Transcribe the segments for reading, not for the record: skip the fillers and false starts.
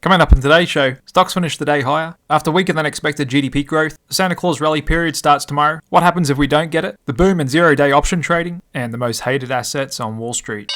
Coming up in today's show, stocks finish the day higher. After weaker than expected GDP growth, the Santa Claus Rally period starts tomorrow. What happens if we don't get it? The boom in zero-day option trading, and the most hated assets on Wall Street.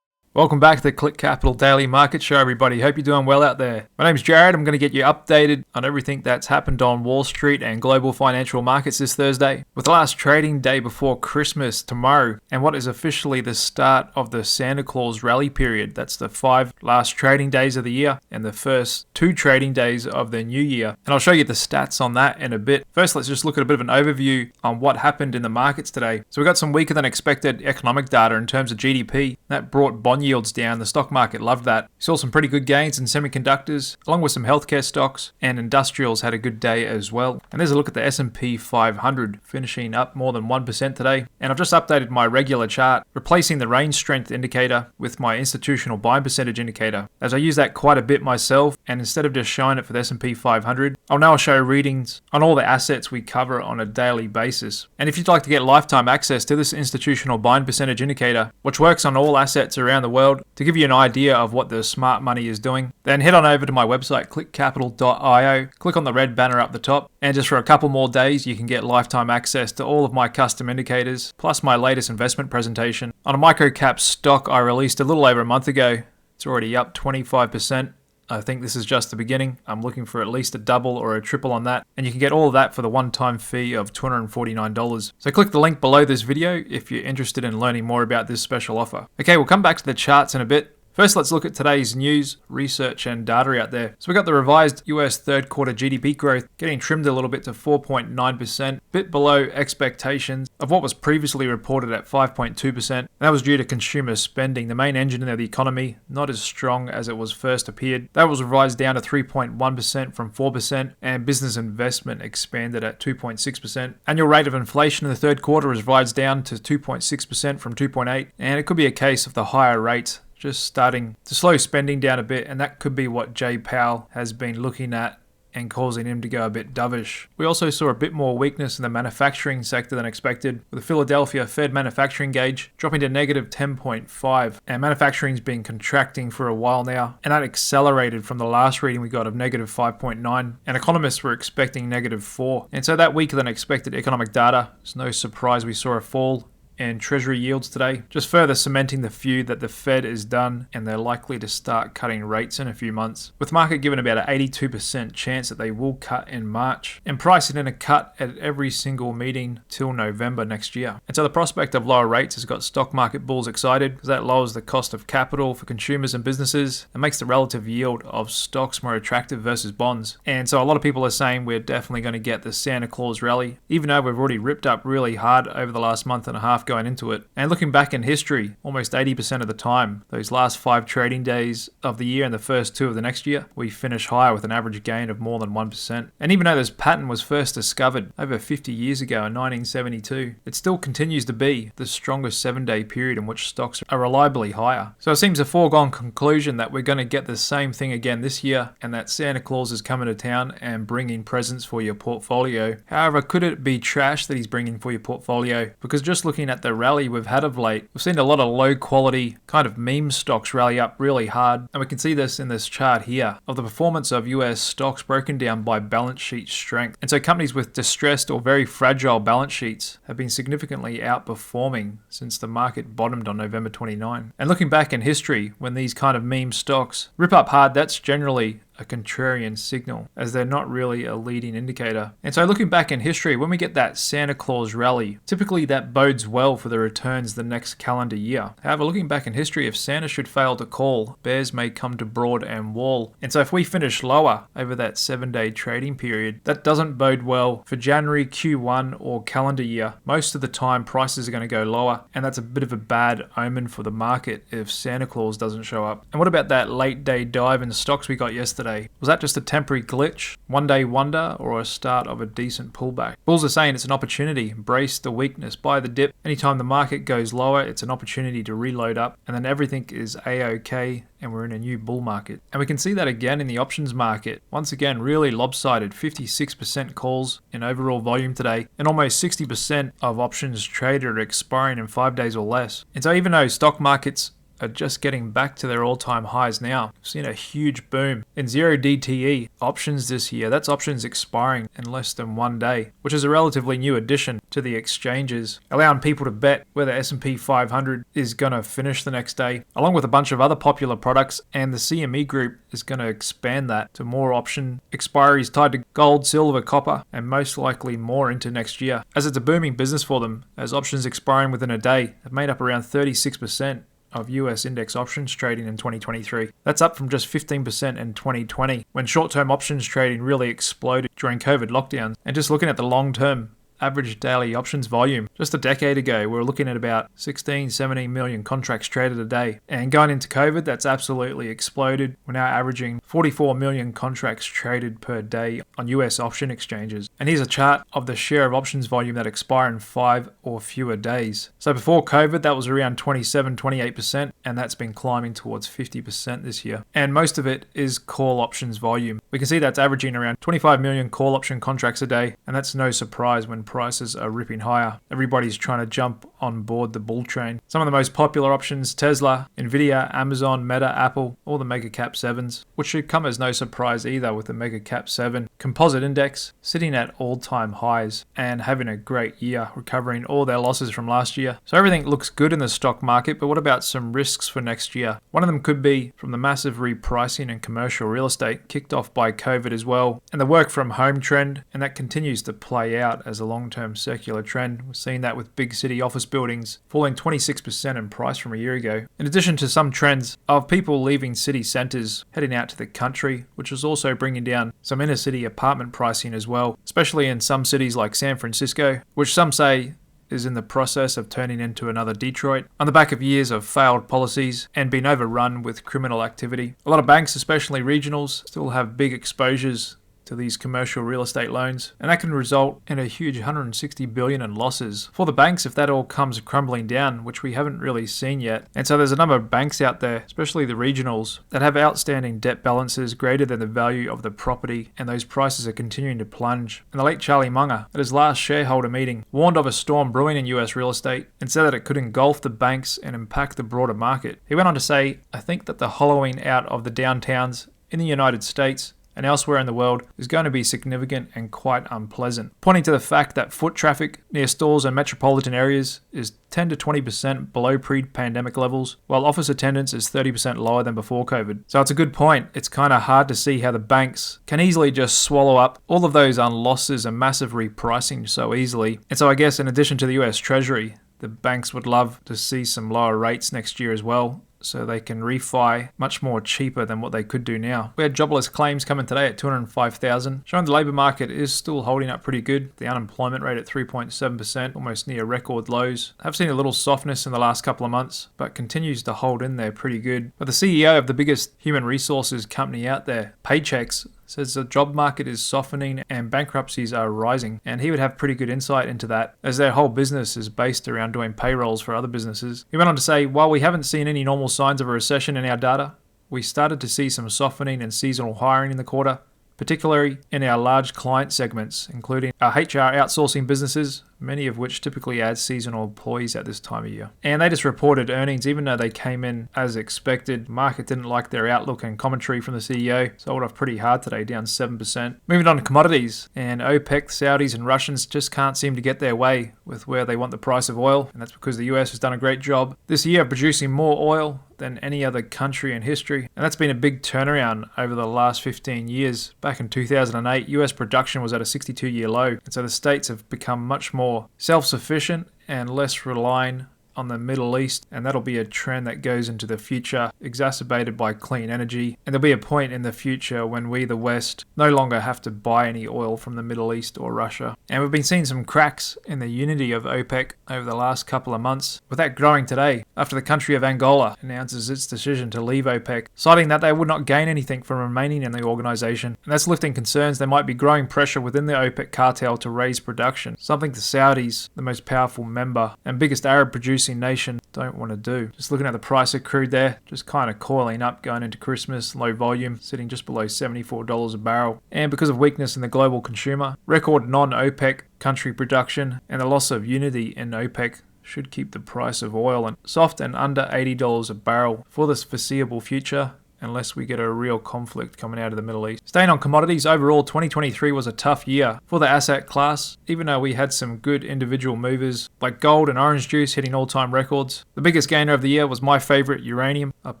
Welcome back to the Click Capital Daily Market Show, everybody. Hope you're doing well out there. My name's Jared. I'm going to get you updated on everything that's happened on Wall Street and global financial markets this Thursday, with the last trading day before Christmas tomorrow, and what is officially the start of the Santa Claus Rally period. That's the 5 last trading days of the year and the first 2 trading days of the new year. And I'll show you the stats on that in a bit. First, let's just look at a bit of an overview on what happened in the markets today. So we got some weaker than expected economic data in terms of GDP. That brought bond yields down. The stock market loved that. We saw some pretty good gains in semiconductors, along with some healthcare stocks, and industrials had a good day as well. And there's a look at the S&P 500, finishing up more than 1% today. And I've just updated my regular chart, replacing the range strength indicator with my institutional buying percentage indicator, as I use that quite a bit myself. And instead of just showing it for the S&P 500, I'll now show readings on all the assets we cover on a daily basis. And if you'd like to get lifetime access to this institutional buying percentage indicator, which works on all assets around the world, to give you an idea of what the smart money is doing, then head on over to my website, clickcapital.io, click on the red banner up the top, and just for a couple more days you can get lifetime access to all of my custom indicators, plus my latest investment presentation. On a microcap stock I released a little over a month ago, it's already up 25%. I think this is just the beginning. I'm looking for at least a double or a triple on that. And you can get all of that for the one-time fee of $249. So click the link below this video if you're interested in learning more about this special offer. Okay, we'll come back to the charts in a bit. First, let's look at today's news, research, and data out there. So we got the revised US third quarter GDP growth getting trimmed a little bit to 4.9%, bit below expectations of what was previously reported at 5.2%. That was due to consumer spending, the main engine of the economy, not as strong as it was first appeared. That was revised down to 3.1% from 4%, and business investment expanded at 2.6%. Annual rate of inflation in the third quarter was revised down to 2.6% from 2.8%, and it could be a case of the higher rates just starting to slow spending down a bit, and that could be what Jay Powell has been looking at and causing him to go a bit dovish. We also saw a bit more weakness in the manufacturing sector than expected, with the Philadelphia Fed manufacturing gauge dropping to negative 10.5, and manufacturing's been contracting for a while now, and that accelerated from the last reading we got of negative 5.9, and economists were expecting negative 4. And so that weaker than expected economic data, it's no surprise we saw a fall and Treasury yields today, just further cementing the view that the Fed is done and they're likely to start cutting rates in a few months, with market given about an 82% chance that they will cut in March, and pricing in a cut at every single meeting till November next year. And so the prospect of lower rates has got stock market bulls excited, because that lowers the cost of capital for consumers and businesses and makes the relative yield of stocks more attractive versus bonds. And so a lot of people are saying we're definitely going to get the Santa Claus rally, even though we've already ripped up really hard over the last month and a half going into it. And looking back in history, almost 80% of the time, those last 5 trading days of the year and the first 2 of the next year, we finish higher with an average gain of more than 1%. And even though this pattern was first discovered over 50 years ago in 1972, it still continues to be the strongest 7-day period in which stocks are reliably higher. So it seems a foregone conclusion that we're going to get the same thing again this year, and that Santa Claus is coming to town and bringing presents for your portfolio. However, could it be trash that he's bringing for your portfolio? Because just looking at the rally we've had of late, we've seen a lot of low quality kind of meme stocks rally up really hard, and we can see this in this chart here of the performance of US stocks broken down by balance sheet strength. And so companies with distressed or very fragile balance sheets have been significantly outperforming since the market bottomed on November 29. And looking back in history, when these kind of meme stocks rip up hard, that's generally a contrarian signal, as they're not really a leading indicator. And so looking back in history, when we get that Santa Claus rally, typically that bodes well for the returns the next calendar year. However, looking back in history, if Santa should fail to call, bears may come to broad and wall. And so if we finish lower over that 7-day trading period, that doesn't bode well for January, Q1 or calendar year. Most of the time prices are going to go lower, and that's a bit of a bad omen for the market if Santa Claus doesn't show up. And what about that late day dive in stocks we got yesterday? yesterday. Was that just a temporary glitch, one-day wonder, or a start of a decent pullback? Bulls are saying it's an opportunity. Embrace the weakness, buy the dip. Anytime the market goes lower, it's an opportunity to reload up, and then everything is a-okay, and we're in a new bull market. And we can see that again in the options market. Once again, really lopsided, 56% calls in overall volume today, and almost 60% of options traded are expiring in 5 days or less. And so even though stock markets are just getting back to their all-time highs now, we've seen a huge boom in 0DTE options this year. That's options expiring in less than 1 day, which is a relatively new addition to the exchanges, allowing people to bet where the S&P 500 is going to finish the next day, along with a bunch of other popular products, and the CME group is going to expand that to more option expiries tied to gold, silver, copper, and most likely more into next year, as it's a booming business for them, as options expiring within a day have made up around 36% of US index options trading in 2023. That's up from just 15% in 2020, when short-term options trading really exploded during COVID lockdowns. And just looking at the long-term average daily options volume, just a decade ago, we were looking at about 17 million contracts traded a day. And going into COVID, that's absolutely exploded. We're now averaging 44 million contracts traded per day on US option exchanges. And here's a chart of the share of options volume that expire in 5 or fewer days. So before COVID, that was around 28%, and that's been climbing towards 50% this year. And most of it is call options volume. We can see that's averaging around 25 million call option contracts a day, and that's no surprise when prices are ripping higher. Everybody's trying to jump on board the bull train. Some of the most popular options: Tesla, NVDA, Amazon, Meta, Apple, all the mega cap 7s, which should come as no surprise either, with the mega cap 7 composite index sitting at all-time highs and having a great year, recovering all their losses from last year. So everything looks good in the stock market, but what about some risks for next year? One of them could be from the massive repricing in commercial real estate, kicked off by COVID as well, and the work from home trend, and that continues to play out as a long-term circular trend. We're seeing that with big city office buildings falling 26% in price from a year ago. In addition to some trends of people leaving city centres, heading out to the country, which is also bringing down some inner city apartment pricing as well, especially in some cities like San Francisco, which some say is in the process of turning into another Detroit, on the back of years of failed policies and being overrun with criminal activity. A lot of banks, especially regionals, still have big exposures to these commercial real estate loans, and that can result in a huge 160 billion in losses for the banks if that all comes crumbling down, which we haven't really seen yet. And so there's a number of banks out there, especially the regionals, that have outstanding debt balances greater than the value of the property, and those prices are continuing to plunge. And the late Charlie Munger, at his last shareholder meeting, warned of a storm brewing in US real estate and said that it could engulf the banks and impact the broader market. He went on to say, "I think that the hollowing out of the downtowns in the United States and elsewhere in the world is going to be significant and quite unpleasant," pointing to the fact that foot traffic near stores and metropolitan areas is 10 to 20% below pre-pandemic levels, while office attendance is 30% lower than before COVID. So it's a good point. It's kind of hard to see how the banks can easily just swallow up all of those losses and massive repricing so easily. And so I guess in addition to the US Treasury, the banks would love to see some lower rates next year as well, so they can refi much more cheaper than what they could do now. We had jobless claims coming today at 205,000, showing the labour market is still holding up pretty good. The unemployment rate at 3.7%, almost near record lows. I've seen a little softness in the last couple of months, but continues to hold in there pretty good. But the CEO of the biggest human resources company out there, Paychex, says the job market is softening and bankruptcies are rising, and he would have pretty good insight into that, as their whole business is based around doing payrolls for other businesses. He went on to say, while we haven't seen any normal signs of a recession in our data, we started to see some softening in seasonal hiring in the quarter, particularly in our large client segments, including our HR outsourcing businesses, many of which typically add seasonal employees at this time of year. And they just reported earnings, even though they came in as expected. Market didn't like their outlook and commentary from the CEO, sold off pretty hard today, down 7%. Moving on to commodities, and OPEC, Saudis and Russians just can't seem to get their way with where they want the price of oil, and that's because the US has done a great job this year of producing more oil than any other country in history. And that's been a big turnaround over the last 15 years. Back in 2008, US production was at a 62-year low. And so the states have become much more self-sufficient and less relying on the Middle East, and that'll be a trend that goes into the future, exacerbated by clean energy. And there'll be a point in the future when we, the West, no longer have to buy any oil from the Middle East or Russia. And we've been seeing some cracks in the unity of OPEC over the last couple of months, with that growing today after the country of Angola announces its decision to leave OPEC, citing that they would not gain anything from remaining in the organization. And that's lifting concerns there might be growing pressure within the OPEC cartel to raise production, something the Saudis, the most powerful member and biggest Arab producing nation, don't want to do. Just looking at the price of crude there, just kind of coiling up going into Christmas, low volume, sitting just below $74 a barrel. And because of weakness in the global consumer, record non-OPEC country production, and the loss of unity in OPEC should keep the price of oil and soft and under $80 a barrel for this foreseeable future, unless we get a real conflict coming out of the Middle East. Staying on commodities, overall 2023 was a tough year for the asset class, even though we had some good individual movers like gold and orange juice hitting all-time records. The biggest gainer of the year was my favorite, uranium, up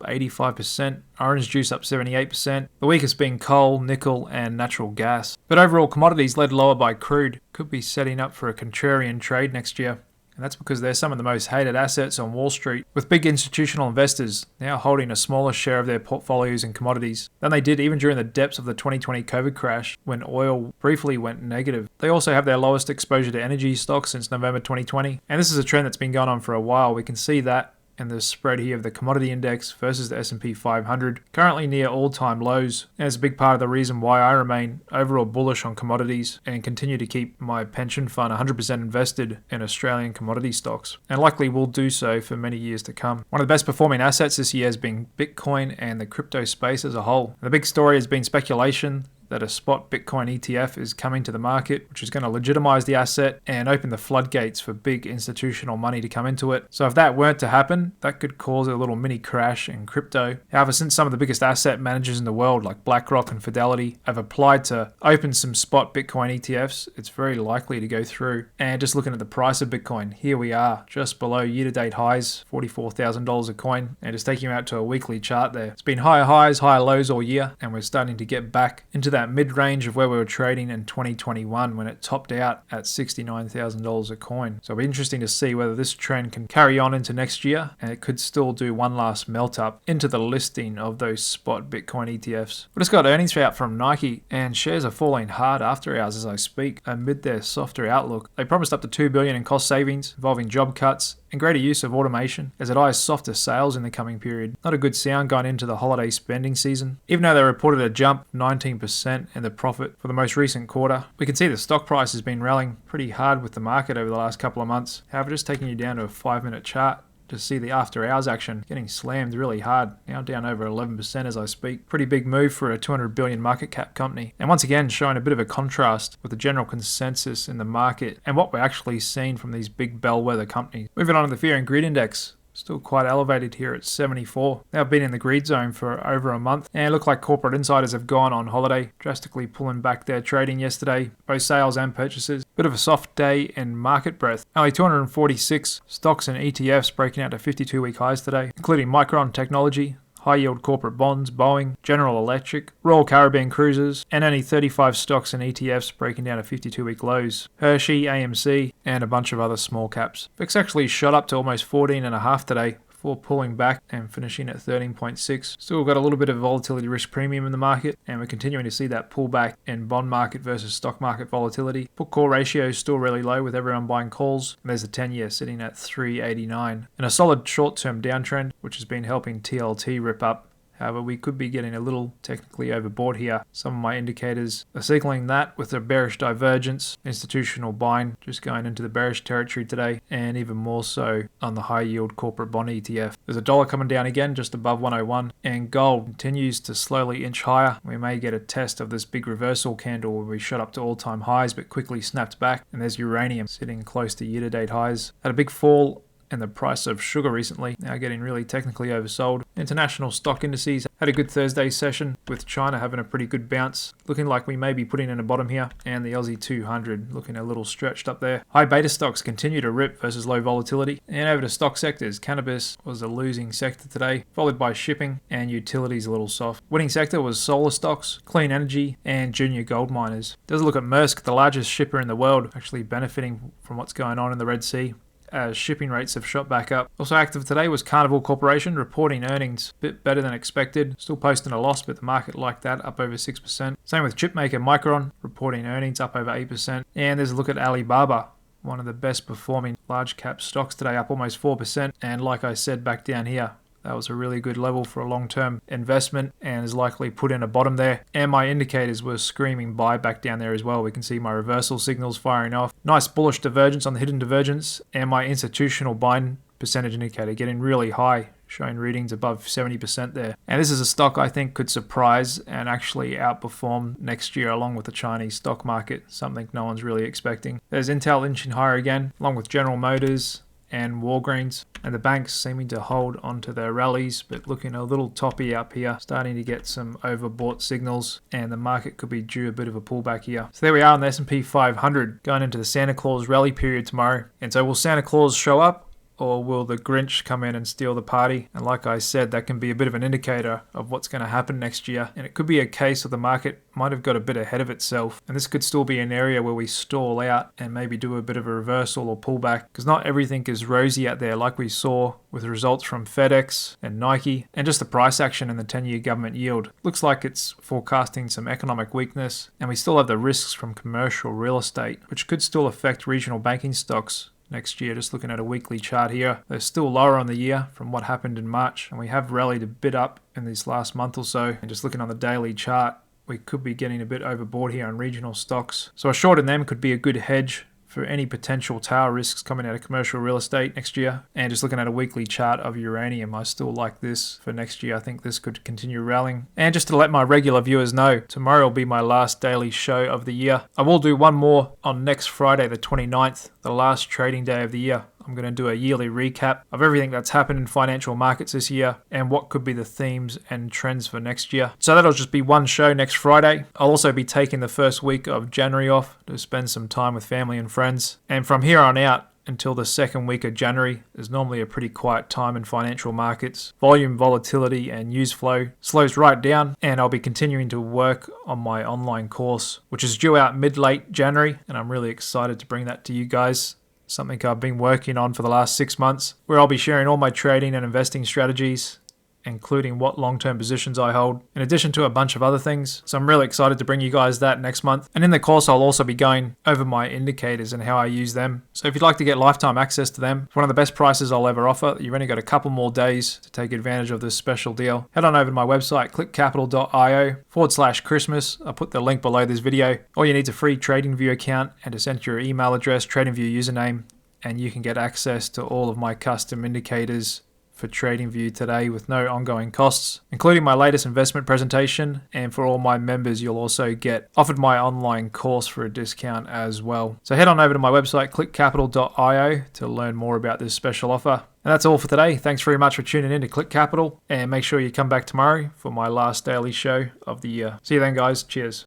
85%, orange juice up 78%, the weakest being coal, nickel and natural gas. But overall commodities led lower by crude, could be setting up for a contrarian trade next year. And that's because they're some of the most hated assets on Wall Street, with big institutional investors now holding a smaller share of their portfolios in commodities than they did even during the depths of the 2020 COVID crash when oil briefly went negative. They also have their lowest exposure to energy stocks since November 2020, and this is a trend that's been going on for a while. We can see that and the spread here of the commodity index versus the S&P 500, currently near all-time lows. And it's a big part of the reason why I remain overall bullish on commodities and continue to keep my pension fund 100% invested in Australian commodity stocks, and likely will do so for many years to come. One of the best performing assets this year has been Bitcoin and the crypto space as a whole. The big story has been speculation that a spot Bitcoin ETF is coming to the market, which is going to legitimize the asset and open the floodgates for big institutional money to come into it. So if that weren't to happen, that could cause a little mini crash in crypto. However, since some of the biggest asset managers in the world, like BlackRock and Fidelity, have applied to open some spot Bitcoin ETFs, it's very likely to go through. And just looking at the price of Bitcoin, here we are, just below year-to-date highs, $44,000 a coin, and just taking you out to a weekly chart there. It's been higher highs, higher lows all year, and we're starting to get back into that mid-range of where we were trading in 2021 when it topped out at $69,000 a coin. So it'll be interesting to see whether this trend can carry on into next year, and it could still do one last melt up into the listing of those spot Bitcoin ETFs. We just got earnings out from Nike, and shares are falling hard after hours as I speak amid their softer outlook. They promised up to $2 billion in cost savings involving job cuts and greater use of automation as it eyes softer sales in the coming period. Not a good sound going into the holiday spending season. Even though they reported a jump 19% in the profit for the most recent quarter, we can see the stock price has been rallying pretty hard with the market over the last couple of months. However, just taking you down to a 5-minute chart to see the after hours action getting slammed really hard, now down over 11% as I speak. Pretty big move for a 200 billion market cap company, and once again showing a bit of a contrast with the general consensus in the market and what we're actually seeing from these big bellwether companies. Moving on to the fear and greed index, still quite elevated here at 74. They've been in the greed zone for over a month, and it looked like corporate insiders have gone on holiday, drastically pulling back their trading yesterday, both sales and purchases. Bit of a soft day in market breadth. Only 246 stocks and ETFs breaking out to 52-week highs today, including Micron Technology, high-yield corporate bonds, Boeing, General Electric, Royal Caribbean Cruises, and only 35 stocks and ETFs breaking down to 52-week lows. Hershey, AMC, and a bunch of other small caps. VIX actually shot up to almost 14.5 today, before pulling back and finishing at 13.6. Still got a little bit of volatility risk premium in the market, and we're continuing to see that pullback in bond market versus stock market volatility. Put call ratio is still really low with everyone buying calls, and there's a 10-year sitting at 389. And a solid short-term downtrend, which has been helping TLT rip up. However, we could be getting a little technically overbought here. Some of my indicators are signaling that with a bearish divergence, institutional buying just going into the bearish territory today, and even more so on the high yield corporate bond ETF. There's a dollar coming down again just above 101, and gold continues to slowly inch higher. We may get a test of this big reversal candle where we shot up to all-time highs but quickly snapped back. And there's uranium sitting close to year-to-date highs. Had a big fall and the price of sugar recently, now getting really technically oversold. International stock indices had a good Thursday session, with China having a pretty good bounce, looking like we may be putting in a bottom here, and the Aussie 200 looking a little stretched up there. High beta stocks continue to rip versus low volatility. And over to stock sectors, cannabis was a losing sector today, followed by shipping and utilities a little soft. Winning sector was solar stocks, clean energy, and junior gold miners. Does look at Maersk, the largest shipper in the world, actually benefiting from what's going on in the Red Sea. as shipping rates have shot back up. Also active today was Carnival Corporation, reporting earnings a bit better than expected. Still posting a loss, but the market liked that, up over 6%. Same with chipmaker Micron, reporting earnings up over 8%. And there's a look at Alibaba, one of the best performing large cap stocks today, up almost 4%. And like I said back down here, that was a really good level for a long-term investment and is likely put in a bottom there. And my indicators were screaming buy back down there as well. We can see my reversal signals firing off. Nice bullish divergence on the hidden divergence, and my institutional buying percentage indicator getting really high, showing readings above 70% there. And this is a stock I think could surprise and actually outperform next year along with the Chinese stock market, something no one's really expecting. There's Intel inching higher again, along with General Motors and Walgreens, and the banks seeming to hold onto their rallies, but looking a little toppy up here, starting to get some overbought signals, and the market could be due a bit of a pullback here. So there we are on the S&P 500, going into the Santa Claus rally period tomorrow. And so will Santa Claus show up, or will the Grinch come in and steal the party? And like I said, that can be a bit of an indicator of what's going to happen next year. And it could be a case of the market might have got a bit ahead of itself. And this could still be an area where we stall out and maybe do a bit of a reversal or pullback, because not everything is rosy out there, like we saw with results from FedEx and Nike, and just the price action in the 10-year government yield. Looks like it's forecasting some economic weakness, and we still have the risks from commercial real estate, which could still affect regional banking stocks next year. Just looking at a weekly chart here, they're still lower on the year from what happened in March, and we have rallied a bit up in this last month or so. And just looking on the daily chart, we could be getting a bit overboard here on regional stocks. So a short in them could be a good hedge for any potential tail risks coming out of commercial real estate next year. And just looking at a weekly chart of uranium, I still like this for next year. I think this could continue rallying. And just to let my regular viewers know, tomorrow will be my last daily show of the year. I will do one more on next Friday, the 29th, the last trading day of the year. I'm going to do a yearly recap of everything that's happened in financial markets this year and what could be the themes and trends for next year. So that'll just be one show next Friday. I'll also be taking the first week of January off to spend some time with family and friends. And from here on out, until the second week of January is normally a pretty quiet time in financial markets. Volume, volatility, and news flow slows right down, and I'll be continuing to work on my online course, which is due out mid-late January, and I'm really excited to bring that to you guys. Something I've been working on for the last 6 months, where I'll be sharing all my trading and investing strategies, including what long-term positions I hold, in addition to a bunch of other things. So I'm really excited to bring you guys that next month. And in the course, I'll also be going over my indicators and how I use them. So if you'd like to get lifetime access to them, it's one of the best prices I'll ever offer. You've only got a couple more days to take advantage of this special deal. Head on over to my website, clickcapital.io/Christmas. I'll put the link below this video. All you need is a free TradingView account and to enter your email address, TradingView username, and you can get access to all of my custom indicators for TradingView today with no ongoing costs, including my latest investment presentation. And for all my members, you'll also get offered my online course for a discount as well. So head on over to my website, clickcapital.io, to learn more about this special offer. And that's all for today. Thanks very much for tuning in to Click Capital, and make sure you come back tomorrow for my last daily show of the year. See you then, guys. Cheers.